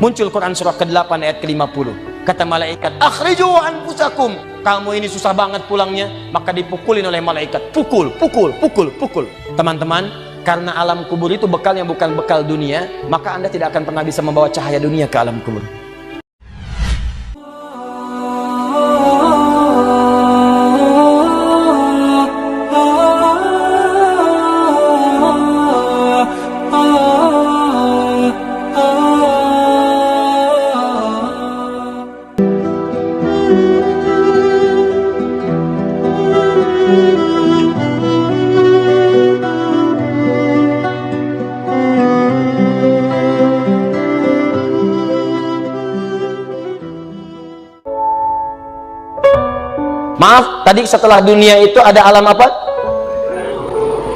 Muncul Quran surah ke-8 ayat ke-50. Kata malaikat, akhriju anfusakum. Kamu ini susah banget pulangnya, maka dipukulin oleh malaikat. Pukul, pukul, pukul, pukul. Teman-teman, karena alam kubur itu bekalnya bukan bekal dunia, maka Anda tidak akan pernah bisa membawa cahaya dunia ke alam kubur. Maaf, tadi setelah dunia itu ada alam apa?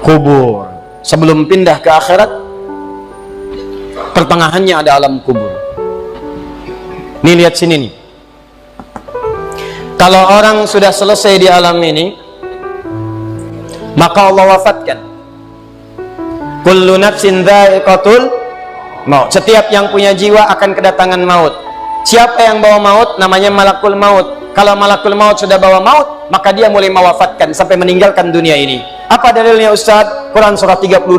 Kubur. Sebelum pindah ke akhirat, pertengahannya ada alam kubur. Nih, lihat sini nih. Kalau orang sudah selesai di alam ini, maka Allah wafatkan. Kullu nafsin dha'iqatul maut. Setiap yang punya jiwa akan kedatangan maut. Siapa yang bawa maut? Namanya malakul maut. Kalau malakul maut sudah bawa maut, maka dia mulai mewafatkan sampai meninggalkan dunia ini. Apa dalilnya Ustaz? Quran surah 32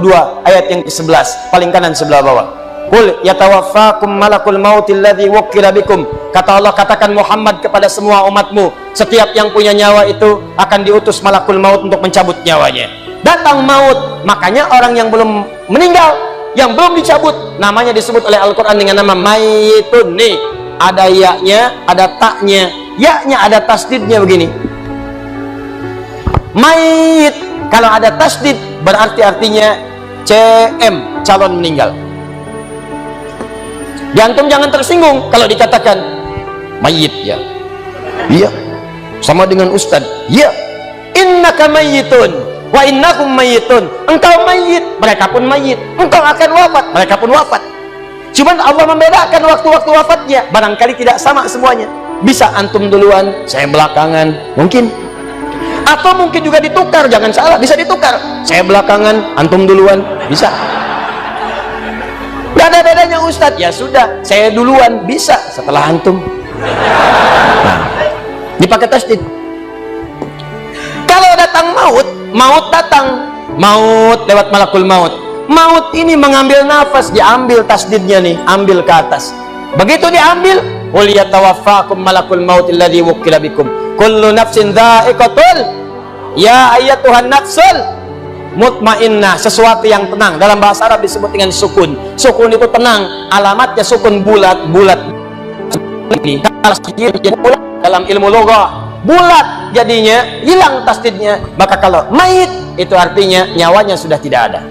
ayat yang ke-11, paling kanan sebelah bawah. Qul yatawaffakum malakul mautil ladzi wukkila bikum. Kata Allah, katakan Muhammad kepada semua umatmu, setiap yang punya nyawa itu akan diutus malakul maut untuk mencabut nyawanya. Datang maut, makanya orang yang belum meninggal, yang belum dicabut, namanya disebut oleh Al-Quran dengan nama mayitun. Nih, ada ya-nya, ada taknya. Ya-nya ada tasdidnya begini. Mayit. Kalau ada tasdid berarti artinya CM, calon meninggal. Diantum jangan tersinggung kalau dikatakan mayit ya. Iya. Sama dengan ustaz. Ya. Innaka mayyitun wa innakum mayyitun. Engkau mayit, mereka pun mayit. Engkau akan wafat, mereka pun wafat. Cuman Allah membedakan waktu-waktu wafatnya. Barangkali tidak sama semuanya. Bisa antum duluan, saya belakangan, mungkin. Atau mungkin juga ditukar, jangan salah, bisa ditukar. Saya belakangan, antum duluan, bisa. Gak ada bedanya Ustadz. Ya sudah, saya duluan, bisa setelah antum. Nah, dipakai tasdid. Kalau datang maut, maut datang, maut lewat malakul maut. Maut ini mengambil nafas, diambil tasdidnya nih, ambil ke atas. Begitu diambil, qul yatawaffakum malakul maut alladzi wukkila bikum. Kullu nafsin dha'iqatul. Ya ayyatuhan nafsul mutmainnah, sesuatu yang tenang. Dalam bahasa Arab disebut dengan sukun. Sukun itu tenang, alamatnya sukun bulat. Ini dalam ilmu lugah, bulat jadinya, hilang tasdidnya. Maka kalau mayit itu artinya nyawanya sudah tidak ada.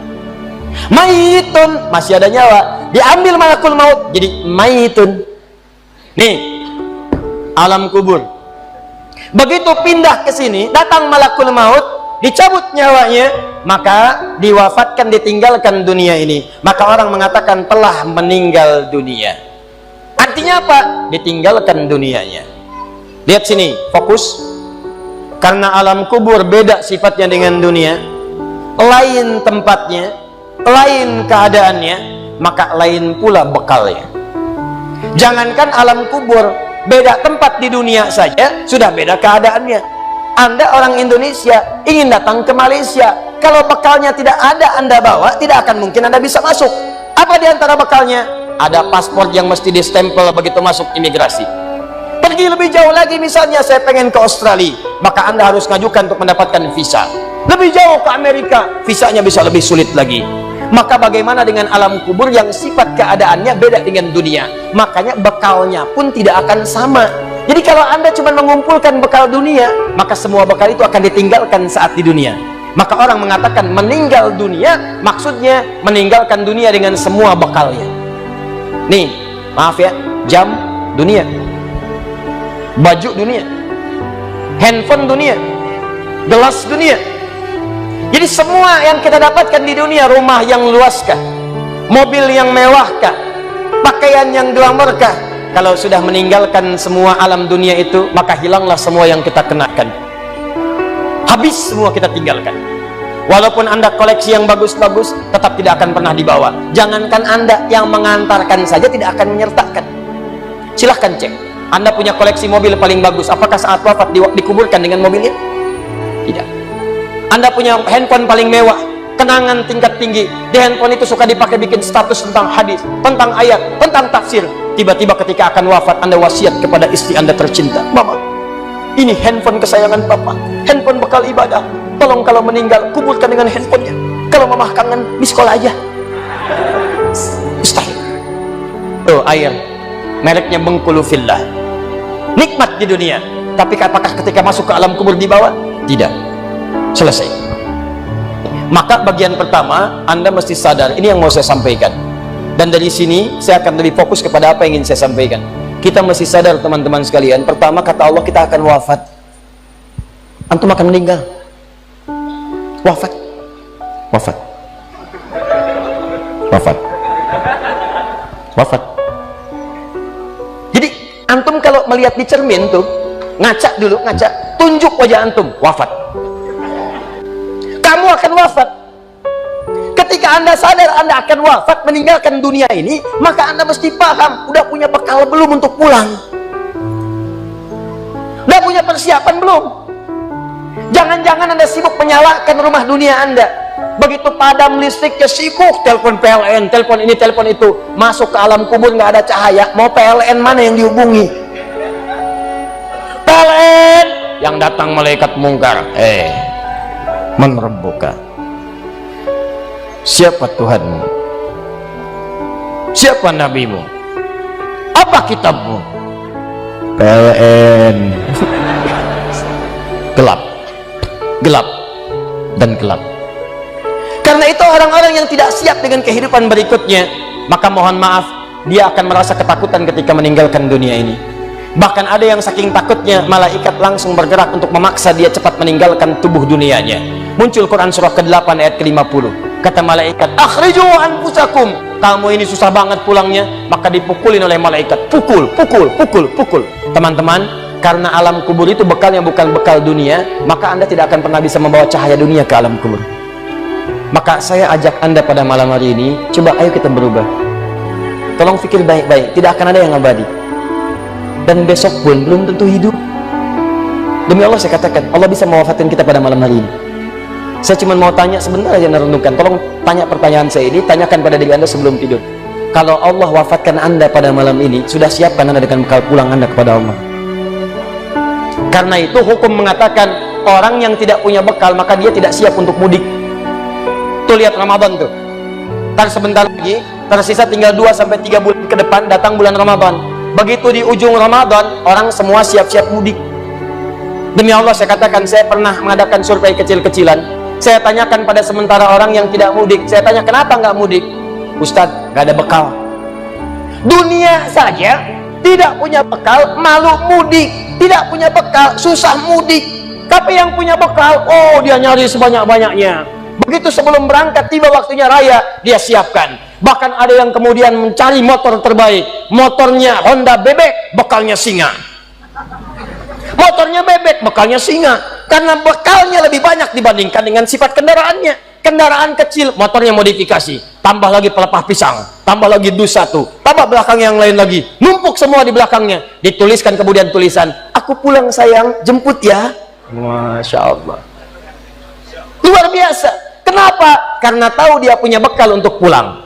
Mayitun masih ada nyawa, diambil malakul maut jadi mayitun. Nih, alam kubur. Begitu pindah ke sini, datang malakul maut, dicabut nyawanya, maka diwafatkan, ditinggalkan dunia ini. Maka orang mengatakan telah meninggal dunia. Artinya apa? Ditinggalkan dunianya. Lihat sini, fokus. Karena alam kubur beda sifatnya dengan dunia, lain tempatnya, lain keadaannya, maka lain pula bekalnya. Jangankan alam kubur, beda tempat di dunia saja sudah beda keadaannya. Anda orang Indonesia ingin datang ke Malaysia, kalau bekalnya tidak ada Anda bawa, tidak akan mungkin Anda bisa masuk. Apa di antara bekalnya? Ada paspor yang mesti distempel begitu masuk imigrasi. Pergi lebih jauh lagi, misalnya saya pengen ke Australia, maka Anda harus ngajukan untuk mendapatkan visa. Lebih jauh ke Amerika, visanya bisa lebih sulit lagi. Maka bagaimana dengan alam kubur yang sifat keadaannya beda dengan dunia? Makanya bekalnya pun tidak akan sama. Jadi kalau Anda cuma mengumpulkan bekal dunia, maka semua bekal itu akan ditinggalkan saat di dunia. Maka orang mengatakan meninggal dunia, maksudnya meninggalkan dunia dengan semua bekalnya. Nih, maaf ya, jam dunia, baju dunia, handphone dunia, gelas dunia. Jadi semua yang kita dapatkan di dunia, rumah yang luaskah, mobil yang mewahkah, pakaian yang glamourkah, kalau sudah meninggalkan semua alam dunia itu, maka hilanglah semua yang kita kenakan. Habis semua kita tinggalkan. Walaupun Anda koleksi yang bagus-bagus, tetap tidak akan pernah dibawa. Jangankan Anda, yang mengantarkan saja tidak akan menyertakan. Silahkan cek. Anda punya koleksi mobil paling bagus, apakah saat wafat dikuburkan dengan mobilnya? Tidak. Anda punya handphone paling mewah, kenangan tingkat tinggi, di handphone itu suka dipakai bikin status tentang hadis, tentang ayat, tentang tafsir. Tiba-tiba ketika akan wafat, Anda wasiat kepada istri Anda tercinta, Mama, ini handphone kesayangan Papa, handphone bekal ibadah, tolong kalau meninggal kuburkan dengan handphonenya. Kalau Mama kangen, di sekolah aja. Mustahil. Tuh air, mereknya Bengkulu Fillah, nikmat di dunia, tapi apakah ketika masuk ke alam kubur dibawa? Tidak. Selesai. Maka bagian pertama, Anda mesti sadar, ini yang mau saya sampaikan, dan dari sini saya akan lebih fokus kepada apa yang ingin saya sampaikan. Kita mesti sadar teman-teman sekalian, pertama kata Allah kita akan wafat. Antum akan meninggal. Wafat. Wafat. Wafat. Wafat. Jadi antum kalau melihat di cermin tuh, ngaca dulu, ngaca, tunjuk wajah antum, wafat. Kamu akan wafat. Ketika Anda sadar Anda akan wafat, meninggalkan dunia ini, maka Anda mesti paham, udah punya bekal belum untuk pulang? Udah punya persiapan belum? Jangan-jangan Anda sibuk menyalakan rumah dunia Anda. Begitu padam listriknya sibuk telepon PLN, telepon ini, telepon itu. Masuk ke alam kubur nggak ada cahaya, mau PLN mana yang dihubungi? PLN yang datang malaikat mungkar. Man rabbuka? Siapa Tuhanmu? Siapa nabimu? Apa kitabmu? PLN. Gelap, gelap, dan gelap. Karena itu orang-orang yang tidak siap dengan kehidupan berikutnya, maka mohon maaf, dia akan merasa ketakutan ketika meninggalkan dunia ini. Bahkan ada yang saking takutnya, malaikat langsung bergerak untuk memaksa dia cepat meninggalkan tubuh dunianya. Muncul Quran surah ke-8 ayat ke-50. Kata malaikat, akhriju anfusakum, kamu ini susah banget pulangnya. Maka dipukulin oleh malaikat, pukul, pukul, pukul, pukul. Teman-teman, karena alam kubur itu bekalnya bukan bekal dunia, maka Anda tidak akan pernah bisa membawa cahaya dunia ke alam kubur. Maka saya ajak Anda pada malam hari ini, coba ayo kita berubah. Tolong pikir baik-baik, tidak akan ada yang abadi, dan besok pun belum tentu hidup. Demi Allah saya katakan, Allah bisa mewafatkan kita pada malam hari ini. Saya cuma mau tanya sebentar aja, merenungkan. Tolong tanya pertanyaan saya ini, tanyakan pada diri Anda sebelum tidur. Kalau Allah wafatkan Anda pada malam ini, sudah siapkan Anda dengan bekal pulang Anda kepada Allah? Karena itu hukum mengatakan orang yang tidak punya bekal maka dia tidak siap untuk mudik. Tuh lihat Ramadan tuh, ntar sebentar lagi tersisa tinggal 2-3 bulan ke depan datang bulan Ramadan. Begitu di ujung Ramadan orang semua siap-siap mudik. Demi Allah saya katakan, saya pernah mengadakan survei kecil-kecilan. Saya tanyakan pada sementara orang yang tidak mudik, saya tanya kenapa nggak mudik? Ustadz, nggak ada bekal. Dunia saja tidak punya bekal, malu mudik. Tidak punya bekal, susah mudik. Tapi yang punya bekal, oh dia nyari sebanyak-banyaknya. Begitu sebelum berangkat, tiba waktunya raya, dia siapkan. Bahkan ada yang kemudian mencari motor terbaik. Motornya Honda bebek, bekalnya singa. Motornya bebek, bekalnya singa. Karena bekalnya lebih banyak dibandingkan dengan sifat kendaraannya. Kendaraan kecil, motornya modifikasi. Tambah lagi pelepah pisang, tambah lagi dus satu, tambah belakang yang lain lagi. Numpuk semua di belakangnya. Dituliskan kemudian tulisan, aku pulang sayang, jemput ya. Masya Allah. Luar biasa. Kenapa? Karena tahu dia punya bekal untuk pulang.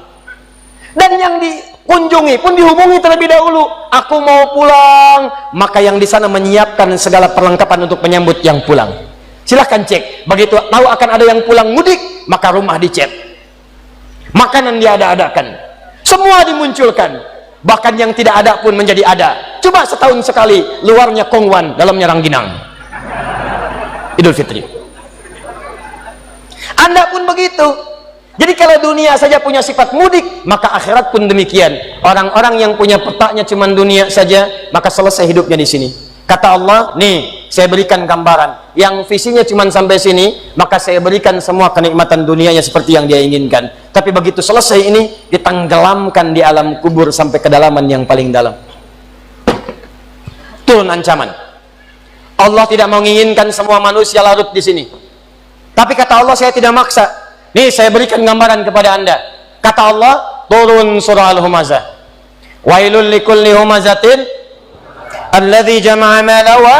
Dan yang dikunjungi pun dihubungi terlebih dahulu. Aku mau pulang. Maka yang di sana menyiapkan segala perlengkapan untuk menyambut yang pulang. Silahkan cek. Begitu tahu akan ada yang pulang mudik, maka rumah dicet. Makanan diada-adakan. Semua dimunculkan. Bahkan yang tidak ada pun menjadi ada. Coba setahun sekali, luarnya kongwan, dalamnya rangginang. Idul Fitri. Anda pun begitu. Jadi kalau dunia saja punya sifat mudik, maka akhirat pun demikian. Orang-orang yang punya petanya cuma dunia saja, maka selesai hidupnya di sini. Kata Allah, nih saya berikan gambaran. Yang visinya cuma sampai sini, maka saya berikan semua kenikmatan dunianya seperti yang dia inginkan. Tapi begitu selesai ini, ditenggelamkan di alam kubur sampai kedalaman yang paling dalam. Turun ancaman. Allah tidak menginginkan semua manusia larut di sini. Tapi kata Allah, saya tidak maksa. Nih saya berikan gambaran kepada Anda. Kata Allah, turun surah Al-Humazah. Wailul likulli humazatin alladzi jama'a malahu wa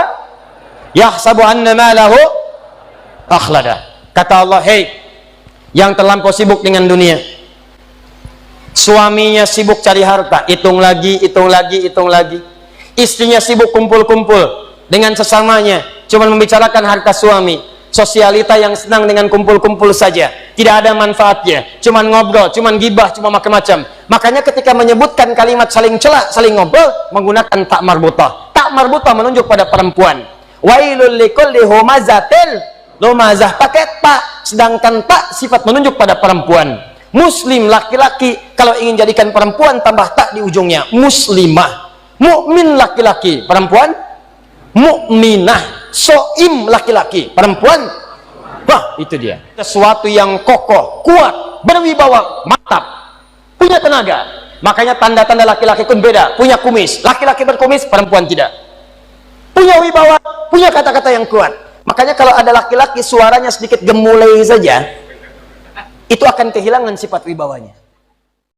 yahsabu anna malahu akhlada. Kata Allah, hei yang terlampau sibuk dengan dunia, suaminya sibuk cari harta, hitung lagi, istrinya sibuk kumpul-kumpul dengan sesamanya, cuma membicarakan harta suami, sosialita yang senang dengan kumpul-kumpul saja, tidak ada manfaatnya, cuma ngobrol, cuma gibah, cuma macam-macam. Makanya ketika menyebutkan kalimat saling celak, saling ngobrol, menggunakan tak marbutah. Tak marbutah menunjuk pada perempuan. Wailul likulli humazatil lumazah, pakai tak, sedangkan tak sifat menunjuk pada perempuan. Muslim laki-laki kalau ingin jadikan perempuan tambah tak di ujungnya, muslimah. Mukmin laki-laki, perempuan mukminah. Soim laki-laki, perempuan. Wah, itu dia. Sesuatu yang kokoh, kuat, berwibawa, mantap, punya tenaga. Makanya tanda-tanda laki-laki pun beda. Punya kumis, laki-laki berkumis, perempuan tidak. Punya wibawa, punya kata-kata yang kuat. Makanya kalau ada laki-laki suaranya sedikit gemulai saja, itu akan kehilangan sifat wibawanya.